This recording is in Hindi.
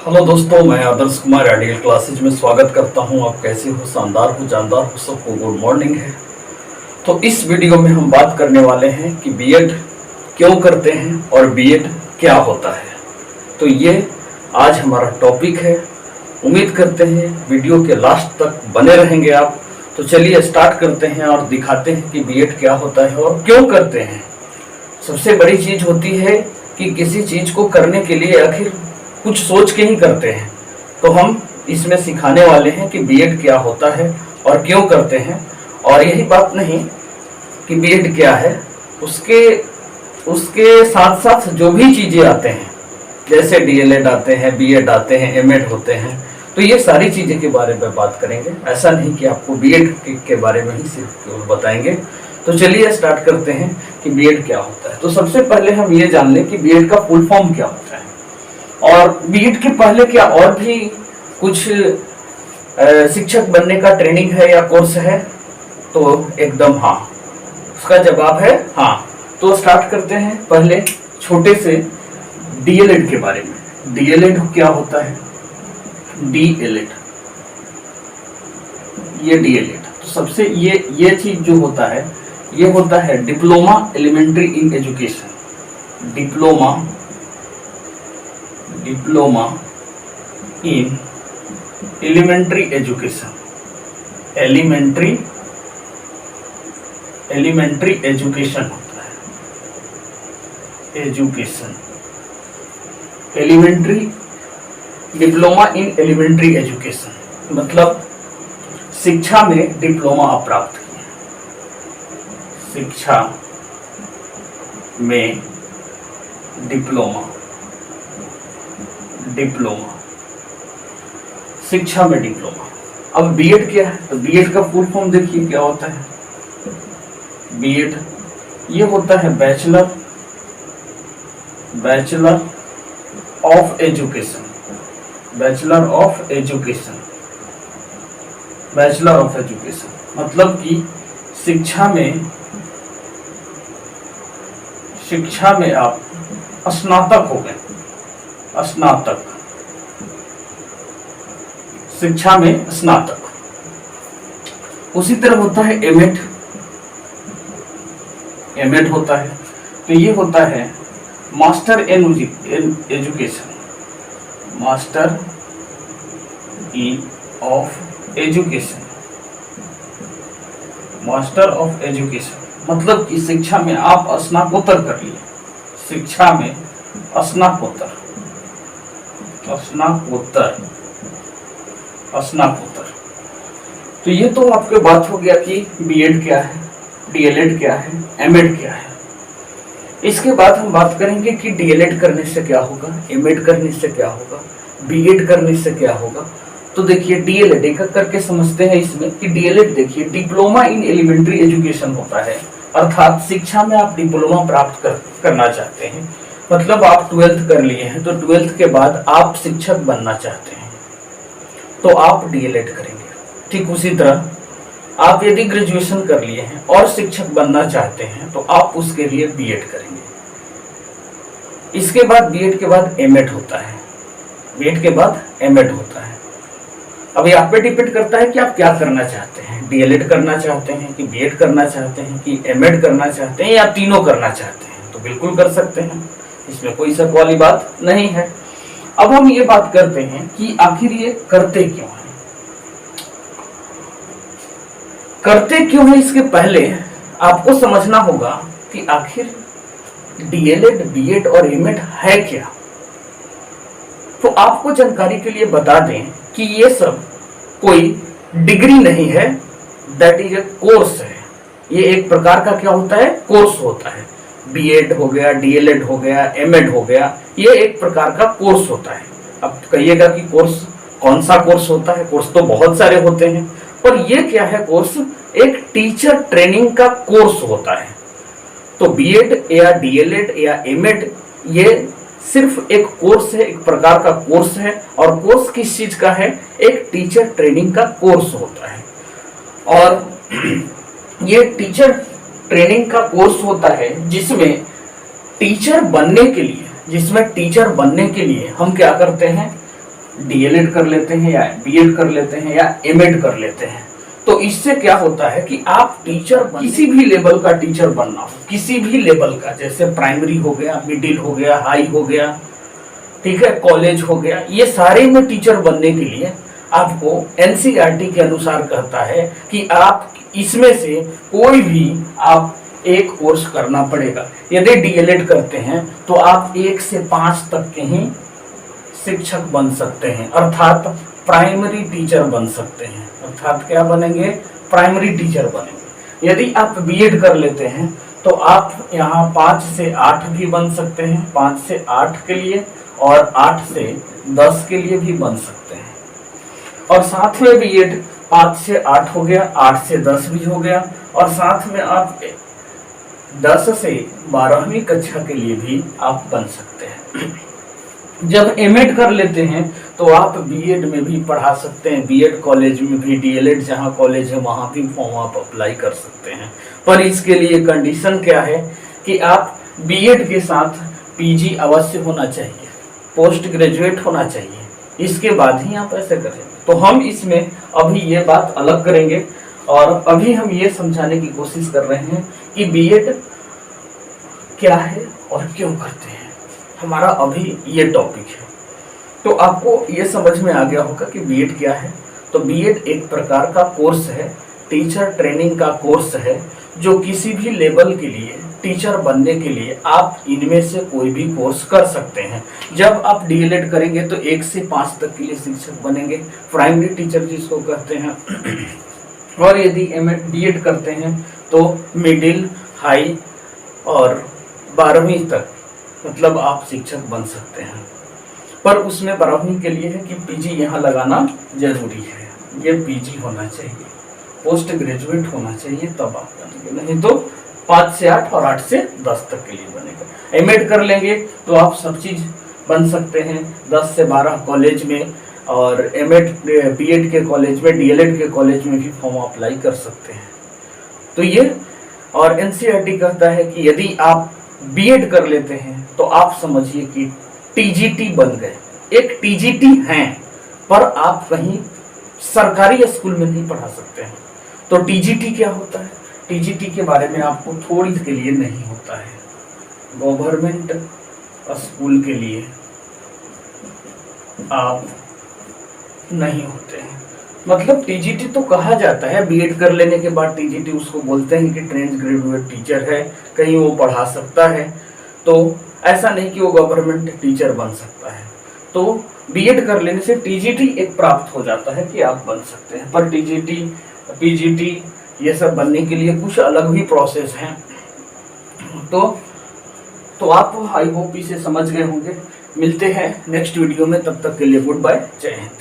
हेलो दोस्तों, मैं आदर्श कुमार आइडियल क्लासेज में स्वागत करता हूं। आप कैसे हो? शानदार हो, जानदार हो, सबको गुड मॉर्निंग है। तो इस वीडियो में हम बात करने वाले हैं कि बीएड क्यों करते हैं और बीएड क्या होता है। तो ये आज हमारा टॉपिक है। उम्मीद करते हैं वीडियो के लास्ट तक बने रहेंगे आप। तो चलिए स्टार्ट करते हैं और दिखाते हैं कि बीएड क्या होता है और क्यों करते हैं। सबसे बड़ी चीज होती है कि किसी चीज को करने के लिए आखिर कुछ सोच के ही करते हैं। तो हम इसमें सिखाने वाले हैं कि बीएड क्या होता है और क्यों करते हैं। और यही बात नहीं कि बीएड क्या है, उसके साथ साथ जो भी चीजें आते हैं, जैसे डीएलएड आते हैं, बीएड आते हैं, एमएड होते हैं, तो ये सारी चीजें के बारे में बात करेंगे। ऐसा नहीं कि आपको बीएड के बारे में ही सिर्फ बताएंगे। तो चलिए स्टार्ट करते हैं कि बीएड क्या होता है। तो सबसे पहले हम ये जान लें कि बीएड का फुल फॉर्म क्या होता है, और बीएड के पहले क्या और भी कुछ शिक्षक बनने का ट्रेनिंग है या कोर्स है? तो एकदम हाँ, उसका जवाब है हाँ। तो स्टार्ट करते हैं पहले छोटे से डीएलएड के बारे में। डीएलएड क्या होता है? डीएलएड, ये डीएलएड तो सबसे ये चीज जो होता है, ये होता है diploma elementary in education. Diploma in elementary education. Elementary education होता है। Education, elementary, diploma in elementary education मतलब शिक्षा में डिप्लोमा आप प्राप्त किए। शिक्षा में डिप्लोमा, शिक्षा में डिप्लोमा। अब बीएड क्या है? तो बीएड का फुल फॉर्म देखिए क्या होता है। बीएड ये होता है bachelor of education. Bachelor of education मतलब कि शिक्षा में आप स्नातक हो गए। स्नातक, शिक्षा में स्नातक। उसी तरह होता है एमएड। एमएड होता है तो ये होता है master in education. Master of education, master of education मतलब कि शिक्षा में आप स्नातकोत्तर कर लिए। शिक्षा में स्नातकोत्तर, तो ये तो आपके बात हो गया कि बीएड क्या है, डीएलएड क्या है, एमएड क्या है। इसके बाद हम बात करेंगे कि डीएलएड करने से क्या होगा, एमएड करने से क्या होगा, बीएड करने से क्या होगा। तो देखिए डीएलएड एक करके समझते हैं इसमें कि डीएलएड देखिए डिप्लोमा इन एलिमेंट्री एजुकेशन होता है, अर्थात शिक्षा में आप डिप्लोमा प्राप्त करना चाहते हैं। मतलब आप 12th कर लिए हैं तो 12th के बाद आप शिक्षक बनना चाहते हैं तो आप डीएलएड करेंगे। ठीक उसी तरह आप यदि ग्रेजुएशन कर लिए हैं और शिक्षक बनना चाहते हैं तो आप उसके लिए बीएड करेंगे। इसके बाद बीएड के बाद एमएड होता है। बीएड के बाद एमएड होता है। अब ये आप पे डिपेंड करता है कि आप क्या करना चाहते हैं, डीएलएड करना चाहते हैं कि बीएड करना चाहते हैं कि एमएड करना चाहते हैं या तीनों करना चाहते हैं। तो बिल्कुल कर सकते हैं, इसमें कोई शक वाली बात नहीं है। अब हम ये बात करते हैं कि आखिर ये करते क्यों हैं। करते क्यों है, इसके पहले आपको समझना होगा कि आखिर डीएलएड, बीएड और एमएड है क्या। तो आपको जानकारी के लिए बता दें कि ये सब कोई डिग्री नहीं है, दैट इज ए कोर्स है। ये एक प्रकार का क्या होता है, कोर्स होता है। बीएड हो गया, डीएलएड हो गया, एमएड हो गया, ये एक प्रकार का कोर्स होता है। अब कहिएगा कि कोर्स कौन सा कोर्स होता है? कोर्स तो बहुत सारे होते हैं, पर ये क्या है कोर्स? एक टीचर ट्रेनिंग का कोर्स होता है। तो बीएड या डीएलएड या एमएड ये सिर्फ एक कोर्स है, एक प्रकार का कोर्स है। और कोर्स किस चीज का है? एक टीचर ट्रेनिंग का कोर्स होता है। और ये टीचर ट्रेनिंग का कोर्स होता है जिसमें टीचर बनने के लिए हम क्या करते हैं, डीएलएड कर लेते हैं या बीएड कर लेते हैं या एमएड कर लेते हैं, तो इससे क्या होता है कि आप टीचर किसी भी लेवल का टीचर बनना हो, किसी भी लेवल का, जैसे प्राइमरी हो गया, मिडिल हो गया, हाई हो गया, ठीक है, कॉलेज हो गया, ये सारे में टीचर बनने के लिए आपको एनसीईआरटी के अनुसार कहता है कि आप इसमें से कोई भी आप एक कोर्स करना पड़ेगा। यदि डीएलएड करते हैं तो आप 1 से 5 तक के ही शिक्षक बन सकते हैं, अर्थात प्राइमरी टीचर बन सकते हैं। अर्थात क्या बनेंगे? प्राइमरी टीचर बनेंगे। यदि आप बीएड कर लेते हैं तो आप यहाँ 5 से 8 भी बन सकते हैं, 5 से 8 के लिए, और 8 से 10 के लिए भी बन सकते हैं। और साथ में बीएड 5 से 8 हो गया, 8 से 10 भी हो गया, और साथ में आप 10 से 12वीं कक्षा के लिए भी आप बन सकते हैं। जब एमएड कर लेते हैं तो आप बीएड में भी पढ़ा सकते हैं, बीएड कॉलेज में भी, डीएलएड जहाँ कॉलेज है वहाँ भी फॉर्म आप अप्लाई कर सकते हैं। पर इसके लिए कंडीशन क्या है कि आप बीएड के साथ पीजी अवश्य होना चाहिए, पोस्ट ग्रेजुएट होना चाहिए, इसके बाद ही आप ऐसे करेंगे। तो हम इसमें अभी ये बात अलग करेंगे, और अभी हम ये समझाने की कोशिश कर रहे हैं कि बीएड क्या है और क्यों करते हैं। हमारा अभी ये टॉपिक है, तो आपको ये समझ में आ गया होगा कि बीएड क्या है। तो बीएड एक प्रकार का कोर्स है, टीचर ट्रेनिंग का कोर्स है, जो किसी भी लेवल के लिए टीचर बनने के लिए आप इनमें से कोई भी कोर्स कर सकते हैं। जब आप डीएलएड करेंगे तो 1 से 5 तक के लिए शिक्षक बनेंगे, प्राइमरी टीचर जिसको कहते हैं। और यदि एमएड बीएड करते हैं तो मिडिल, हाई और 12वीं तक मतलब आप शिक्षक बन सकते हैं। पर उसमें 12वीं के लिए है कि पीजी यहाँ लगाना जरूरी है, ये पीजी होना चाहिए, पोस्ट ग्रेजुएट होना चाहिए, तब आप बनेंगे, नहीं तो 5 से 8 और 8 से 10 तक के लिए बनेगा। एमएड कर लेंगे तो आप सब चीज बन सकते हैं, 10 से 12 कॉलेज में, और एमएड बीएड के कॉलेज में, डीएलएड के कॉलेज में भी फॉर्म अप्लाई कर सकते हैं। तो ये, और एनसीईआरटी कहता है कि यदि आप बीएड कर लेते हैं तो आप समझिए कि टीजीटी बन गए। एक टीजीटी हैं, पर आप कहीं सरकारी स्कूल में नहीं पढ़ा सकते हैं। तो टीजीटी क्या होता है? टीजीटी के बारे में आपको थोड़ी के लिए नहीं होता है, गवर्नमेंट स्कूल के लिए आप नहीं होते हैं। मतलब टीजीटी तो कहा जाता है, बीएड कर लेने के बाद टीजीटी उसको बोलते हैं कि ट्रेंड ग्रेजुएट टीचर है, कहीं वो पढ़ा सकता है। तो ऐसा नहीं कि वो गवर्नमेंट टीचर बन सकता है। तो बीएड कर लेने से टीजीटी एक प्राप्त हो जाता है कि आप बन सकते हैं। पर टीजीटी, पीजीटी ये सब बनने के लिए कुछ अलग भी प्रोसेस हैं। तो आप आई होप इसे समझ गए होंगे। मिलते हैं नेक्स्ट वीडियो में, तब तक के लिए गुड बाय, जय हिंद।